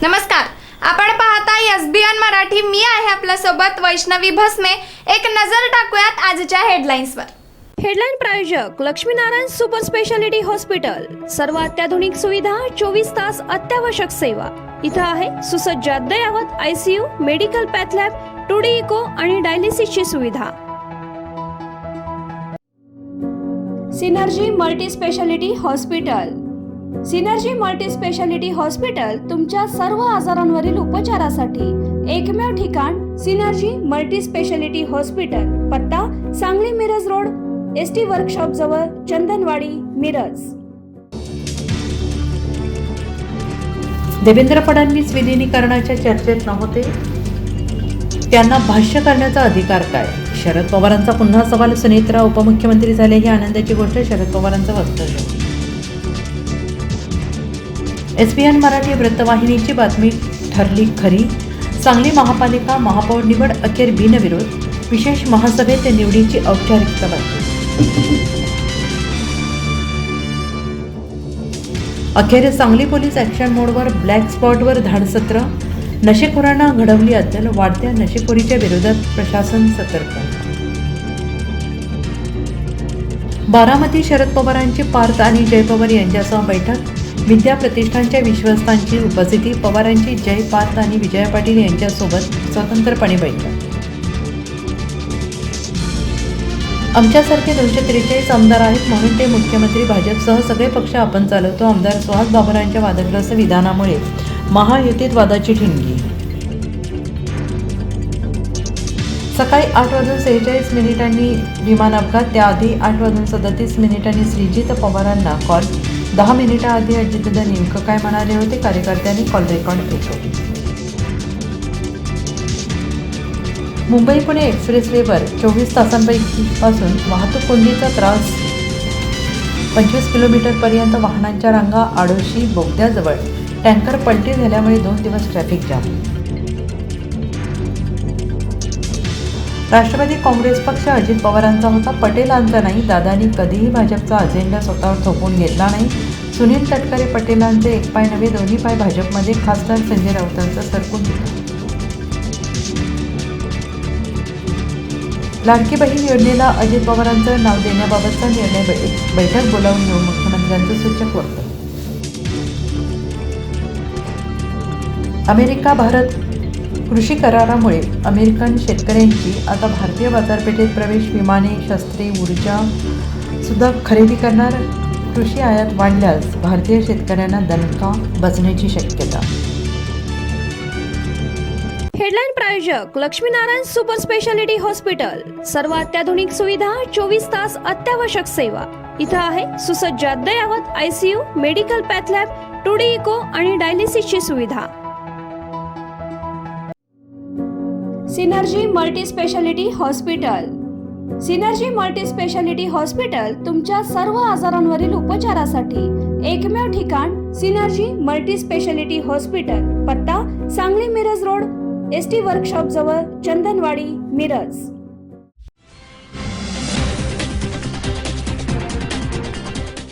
नमस्कार, आपण पाहताय एसबीएन मराठी. मी आहे आपल्या सोबत वैष्णवी भस्मे. एक नजर टाकूयात आजच्या हेडलाईन्सवर. हेडलाईन प्रायोजक लक्ष्मीनारायण सुपर स्पेशालिटी हॉस्पिटल. सर्व अत्याधुनिक सुविधा, 24 तास अत्यावश्यक सेवा. इथं आहे सुसज्ज अद्ययावत ICU, medical path lab, 2D echo आणि डायलिसिसची सुविधा. Synergy multi speciality hospital. Synergy multi speciality hospital तुमच्या सर्व आजारांवरील उपचारासाठी एकमेव ठिकाण. Synergy multi speciality hospital. पत्ता Sangli Miraj road, ST workshop जवळ, चंदनवाडी, मिरज. देवेंद्र फडणवीस विलिनीकरणाच्या चर्चेत नव्हते, त्यांना भाष्य करण्याचा अधिकार काय? शरद पवारांचा पुन्हा सवाल. सुनेत्रा उपमुख्यमंत्री झाले ही आनंदाची गोष्ट, शरद पवारांचं वक्तव्य. एसबीएन मराठी वृत्तवाहिनीची बातमी ठरली खरी. सांगली महापालिका महापौर निवड अखेर बिनविरोध. विशेष महासभेत निवडीची औपचारिकता बातमी. अखेर सांगली पोलीस ॲक्शन मोडवर. ब्लॅक स्पॉटवर धाडसत्र. नशेखोरांना घडवली अद्दल. वाढत्या नशेखोरीच्या विरोधात प्रशासन सतर्क. बारामती. शरद पवारांची पार्थ आणि जय पवार यांच्यासह बैठक. विद्या प्रतिष्ठानच्या विश्वस्तांची उपस्थिती. पवारांची जय पार्थ आणि विजया पाटील यांच्यासोबत स्वतंत्रपणे बैठक. आमच्यासारखे 243 आमदार आहेत म्हणून ते मुख्यमंत्री. भाजपसह सगळे पक्ष आपण चालवतो. आमदार सुहास बाबरांच्या वादग्रस्त विधानामुळे महायुतीत वादाची ठिणगी. सकाळी 8:46 विमान अपघात. त्याआधी 8:37 श्रीजित पवारांना कॉल. 10 मिनिटाआधी अजितदादा नेमकं काय म्हणाले होते? कार्यकर्त्यांनी कॉल रेकॉर्ड ऐकवले. मुंबई पुणे एक्सप्रेसवेवर 24 तासांपासून वाहतूक कोंडीचा त्रास. 25 किलोमीटरपर्यंत वाहनांच्या रांगा. आडोशी बोगद्याजवळ टँकर पलटी झाल्यामुळे 2 दिवस ट्रॅफिक जाम. राष्ट्रवादी काँग्रेस पक्ष अजित पवारांचा होता, पटेलांचा नाही. दादांनी कधीही भाजपचा अजेंडा स्वतःवर थोपवून घेतला नाही. सुनील तटकरे पटेलांचे एक पाय नव्हे दोन्ही पाय भाजपमध्ये. खासदार संजय राऊतांचा सरकून दिला. लाडकी बहीण योजनेला अजित पवारांचं नाव देण्याबाबतचा निर्णय. बैठक बोलावून घेऊन मुख्यमंत्र्यांचं सूचक वक्तव्य. अमेरिका भारत कृषी करारामुळे अमेरिकन शेतकऱ्यांची आता भारतीय बाजारपेठेत प्रवेश. विमाने, शस्त्रे, ऊर्जा सुद्धा खरेदी करणार. कृषी आयात वाढल्यास भारतीय शेतकऱ्यांना दणका बसण्याची शक्यता. हेडलाईन प्रायोजक लक्ष्मीनारायण सुपर स्पेशालिटी हॉस्पिटल. सर्व अत्याधुनिक सुविधा, 24 तास अत्यावश्यक सेवा. इथं आहे सुसज्ज अद्ययावत ICU, medical path lab, 2D echo आणि डायलिसिसची सुविधा. Synergy multi speciality hospital. Synergy multi speciality hospital तुमच्या सर्व आजारांवरील उपचारासाठी एकमेव ठिकाण. Synergy multi speciality hospital. पत्ता Sangli Miraj road, ST workshop जवळ, चंदनवाडी, मिरज.